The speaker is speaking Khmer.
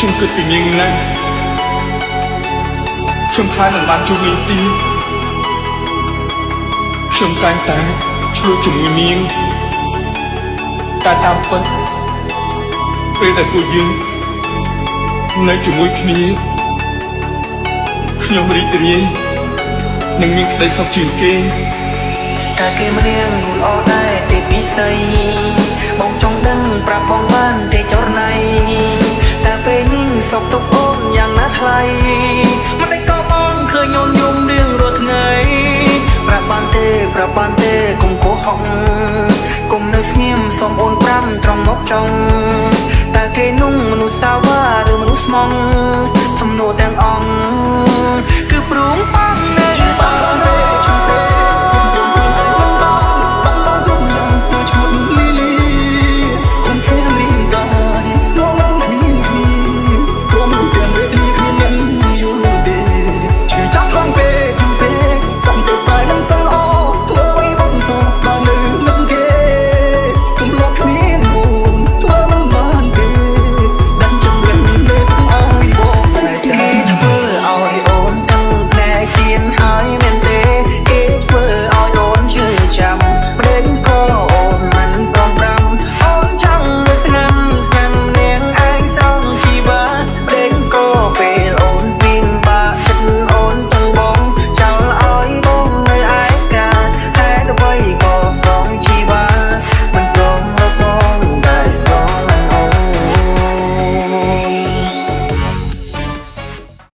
ខ្ញុំគិតពីនាងណាស់ខ្ញុំខ្លាចនឹងបានជួបនាងទីខ្ញុំតែងតែឆ្លួចជាមួយនាងតែតាមពិតពេលដែលពួកយើងនៅជាមួយគ្នាខ្ញុំរីករាយនឹងមានក្តីសុខជាងគេតែគេម្នាងល្អដែរទេពិសីបងចង់ដឹងប្រាប់បងបានទេចរណៃតែពេលនេះសុខទុកអូនយ៉ាងណាថ្លៃមិនដេចក៏បងឃើញញោមយំរៀងរាល់ថ្ងៃប្រាប់បានទេកុំកុហកកុំនៅស្ងៀមសូមអូន5ត្រង់មកចង់តែគេនោះមនុស្សសាវ៉ាឬមនុស្សស្មងសំណួរទាំង